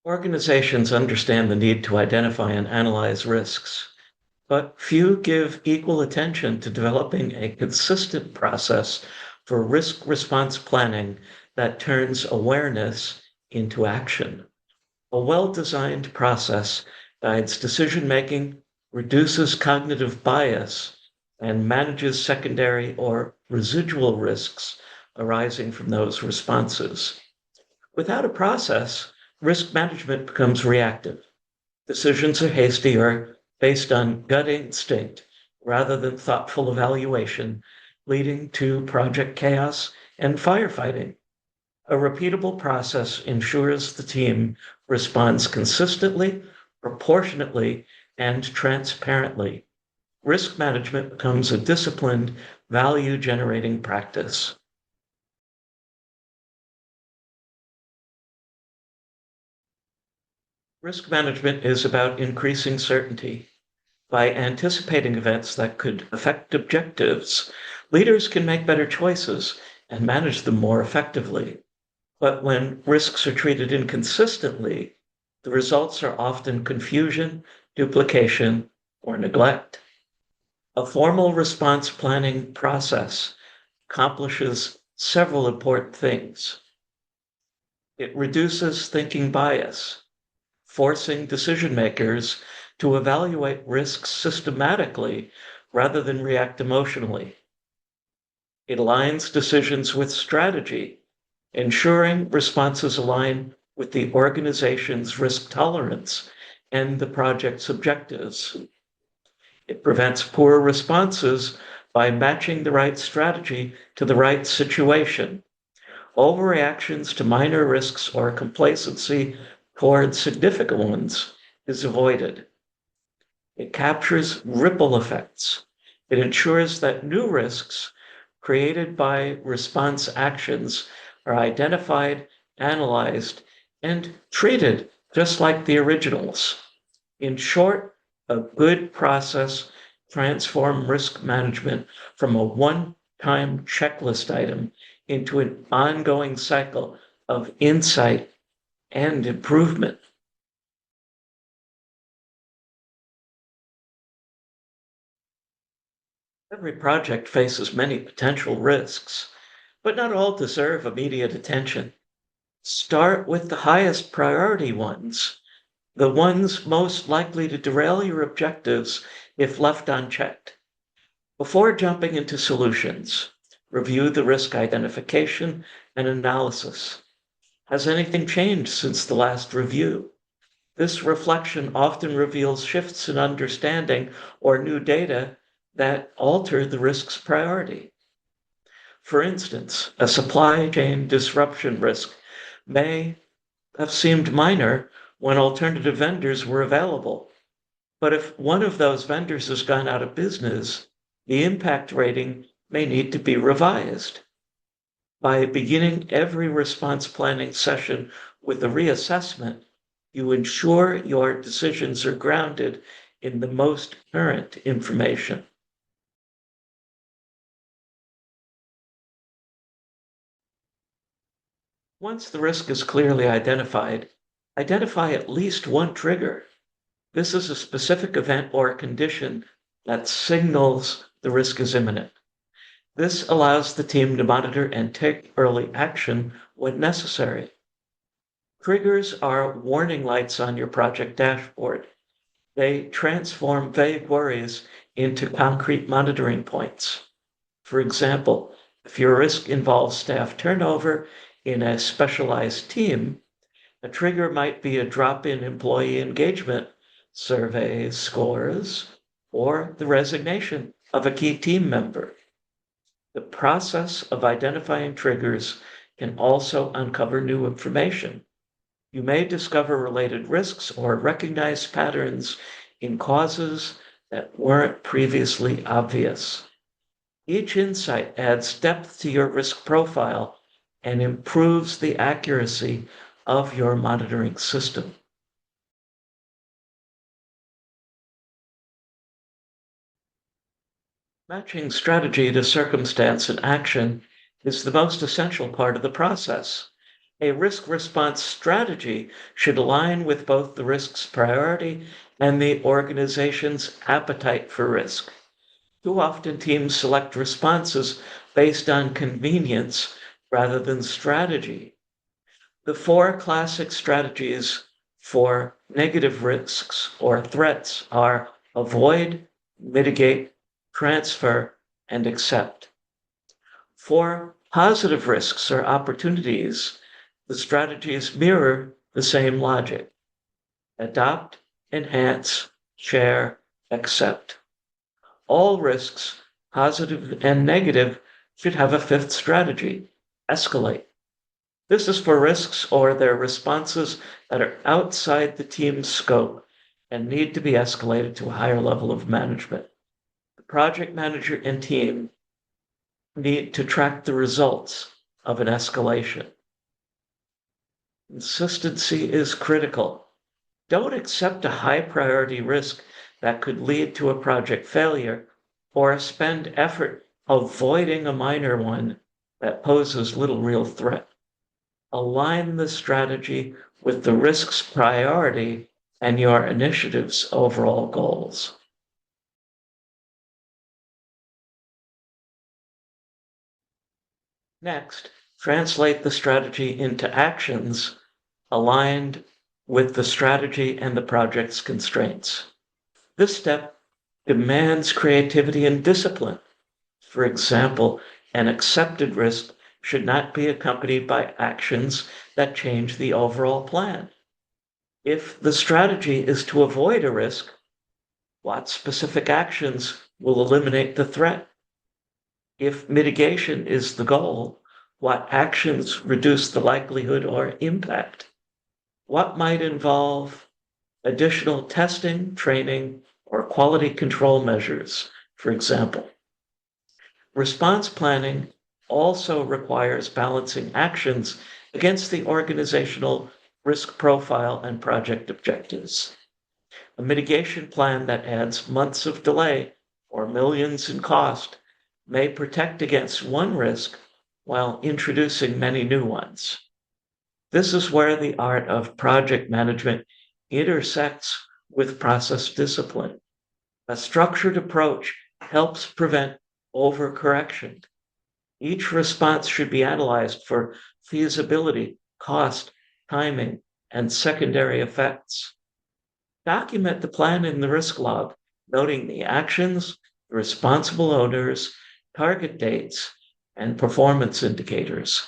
Organizations understand the need to identify and analyze risks, but few give equal attention to developing a consistent process for risk response planning that turns awareness into action. A well-designed process guides decision-making, reduces cognitive bias, and manages secondary or residual risks arising from those responses. Without a process, risk management becomes reactive. Decisions are hasty or based on gut instinct rather than thoughtful evaluation, leading to project chaos and firefighting. A repeatable process ensures the team responds consistently, proportionately, and transparently. Risk management becomes a disciplined, value generating practice. Risk management is about increasing certainty. By anticipating events that could affect objectives, leaders can make better choices and manage them more effectively. But when risks are treated inconsistently, the results are often confusion, duplication, or neglect. A formal response planning process accomplishes several important things. It reduces thinking bias, forcing decision makers to evaluate risks systematically rather than react emotionally. It aligns decisions with strategy, ensuring responses align with the organization's risk tolerance and the project's objectives. It prevents poor responses by matching the right strategy to the right situation. Overreactions to minor risks or complacency toward significant ones is avoided. It captures ripple effects. It ensures that new risks created by response actions are identified, analyzed, and treated just like the originals. In short, a good process transforms risk management from a one-time checklist item into an ongoing cycle of insight and improvement. Every project faces many potential risks, but not all deserve immediate attention. Start with the highest priority ones, the ones most likely to derail your objectives if left unchecked. Before jumping into solutions, review the risk identification and analysis. Has anything changed since the last review? This reflection often reveals shifts in understanding or new data that alter the risk's priority. For instance, a supply chain disruption risk may have seemed minor when alternative vendors were available. But if one of those vendors has gone out of business, the impact rating may need to be revised. By beginning every response planning session with a reassessment, you ensure your decisions are grounded in the most current information. Once the risk is clearly identified, identify at least one trigger. This is a specific event or condition that signals the risk is imminent. This allows the team to monitor and take early action when necessary. Triggers are warning lights on your project dashboard. They transform vague worries into concrete monitoring points. For example, if your risk involves staff turnover in a specialized team, a trigger might be a drop-in employee engagement survey scores or the resignation of a key team member. The process of identifying triggers can also uncover new information. You may discover related risks or recognize patterns in causes that weren't previously obvious. Each insight adds depth to your risk profile and improves the accuracy of your monitoring system. Matching strategy to circumstance and action is the most essential part of the process. A risk response strategy should align with both the risk's priority and the organization's appetite for risk. Too often, teams select responses based on convenience rather than strategy. The four classic strategies for negative risks or threats are avoid, mitigate, transfer, and accept. For positive risks or opportunities, the strategies mirror the same logic: adopt, enhance, share, accept. All risks, positive and negative, should have a fifth strategy: escalate. This is for risks or their responses that are outside the team's scope and need to be escalated to a higher level of management. The project manager and team need to track the results of an escalation. Consistency is critical. Don't accept a high priority risk that could lead to a project failure or spend effort avoiding a minor one that poses little real threat. Align the strategy with the risk's priority and your initiative's overall goals. Next, translate the strategy into actions aligned with the strategy and the project's constraints. This step demands creativity and discipline. For example, an accepted risk should not be accompanied by actions that change the overall plan. If the strategy is to avoid a risk, what specific actions will eliminate the threat? If mitigation is the goal, what actions reduce the likelihood or impact? What might involve additional testing, training, or quality control measures, for example? Response planning also requires balancing actions against the organizational risk profile and project objectives. A mitigation plan that adds months of delay or millions in cost may protect against one risk while introducing many new ones. This is where the art of project management intersects with process discipline. A structured approach helps prevent overcorrection. Each response should be analyzed for feasibility, cost, timing, and secondary effects. Document the plan in the risk log, noting the actions, the responsible owners, target dates, and performance indicators.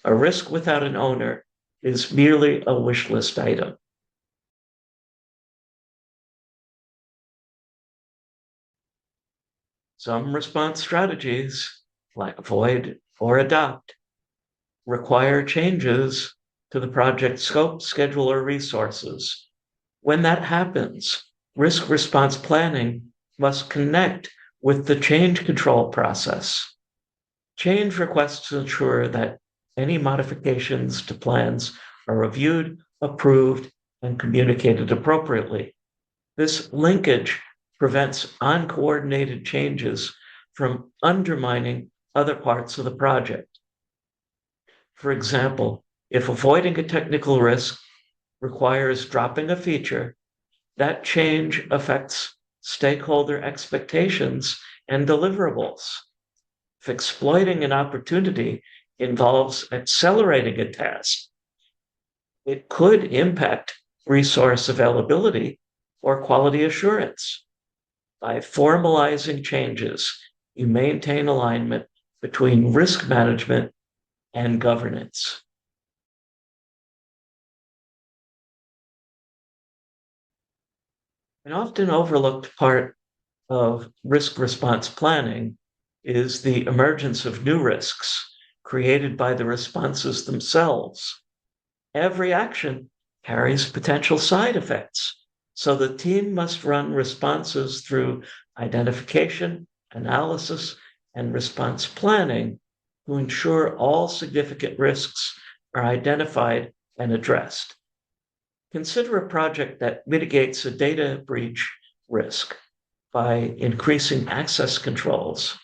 A risk without an owner is merely a wish list item. Some response strategies, like avoid or adopt, require changes to the project scope, schedule, or resources. When that happens, risk response planning must connect with the change control process. Change requests ensure that any modifications to plans are reviewed, approved, and communicated appropriately. This linkage prevents uncoordinated changes from undermining other parts of the project. For example, if avoiding a technical risk requires dropping a feature, that change affects stakeholder expectations and deliverables. If exploiting an opportunity involves accelerating a task, it could impact resource availability or quality assurance. By formalizing changes, you maintain alignment between risk management and governance. An often overlooked part of risk response planning is the emergence of new risks created by the responses themselves. Every action carries potential side effects, so the team must run responses through identification, analysis, and response planning to ensure all significant risks are identified and addressed. Consider a project that mitigates a data breach risk by increasing access controls.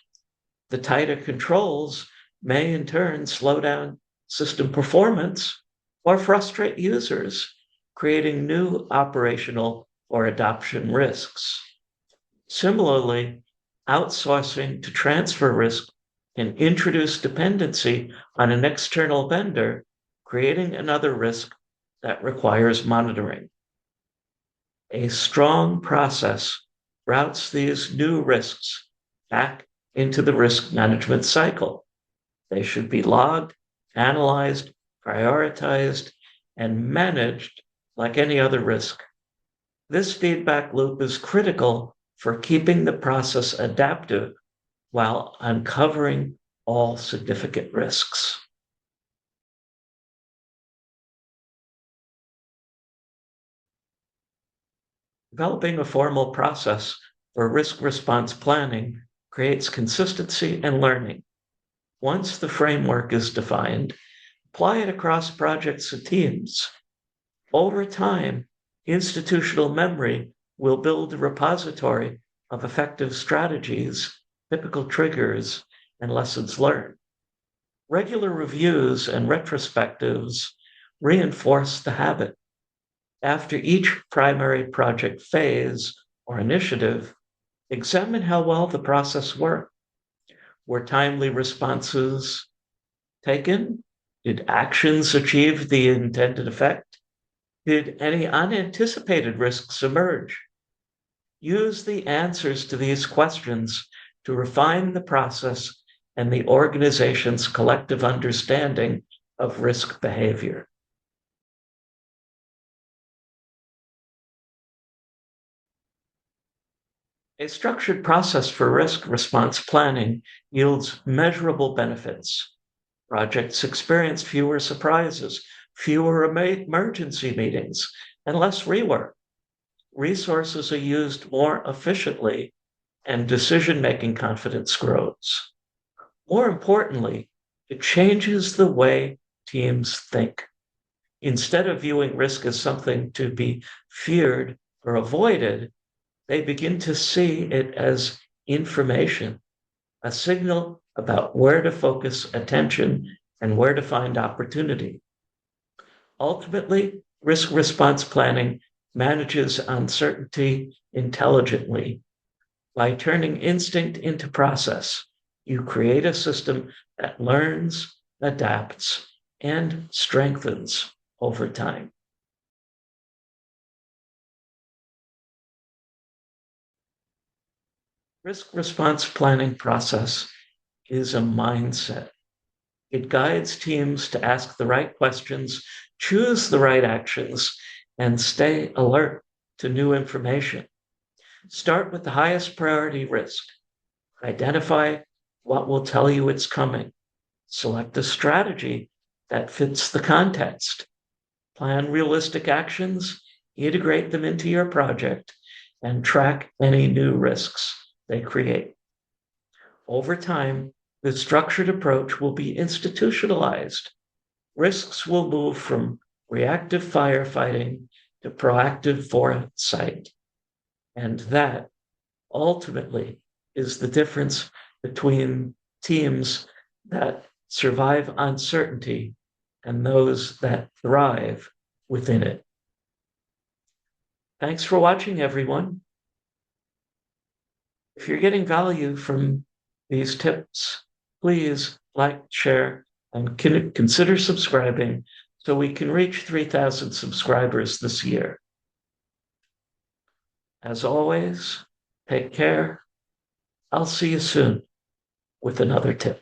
The tighter controls may in turn slow down system performance or frustrate users, creating new operational or adoption risks. Similarly, outsourcing to transfer risk can introduce dependency on an external vendor, creating another risk that requires monitoring. A strong process routes these new risks back into the risk management cycle. They should be logged, analyzed, prioritized, and managed like any other risk. This feedback loop is critical for keeping the process adaptive while uncovering all significant risks. Developing a formal process for risk response planning creates consistency and learning. Once the framework is defined, apply it across projects and teams. Over time, institutional memory will build a repository of effective strategies, typical triggers, and lessons learned. Regular reviews and retrospectives reinforce the habit. After each primary project phase or initiative, examine how well the process worked. Were timely responses taken? Did actions achieve the intended effect? Did any unanticipated risks emerge? Use the answers to these questions to refine the process and the organization's collective understanding of risk behavior. A structured process for risk response planning yields measurable benefits. Projects experience fewer surprises, fewer emergency meetings, and less rework. Resources are used more efficiently, and decision-making confidence grows. More importantly, it changes the way teams think. Instead of viewing risk as something to be feared or avoided, they begin to see it as information, a signal about where to focus attention and where to find opportunity. Ultimately, risk response planning manages uncertainty intelligently. By turning instinct into process, you create a system that learns, adapts, and strengthens over time. Risk response planning process is a mindset. It guides teams to ask the right questions, choose the right actions, and stay alert to new information. Start with the highest priority risk. Identify what will tell you it's coming. Select a strategy that fits the context. Plan realistic actions, integrate them into your project, and track any new risks they create. Over time, the structured approach will be institutionalized. Risks will move from reactive firefighting to proactive foresight. And that ultimately is the difference between teams that survive uncertainty and those that thrive within it. Thanks for watching, everyone. If you're getting value from these tips, please like, share, and consider subscribing so we can reach 3,000 subscribers this year. As always, take care. I'll see you soon with another tip.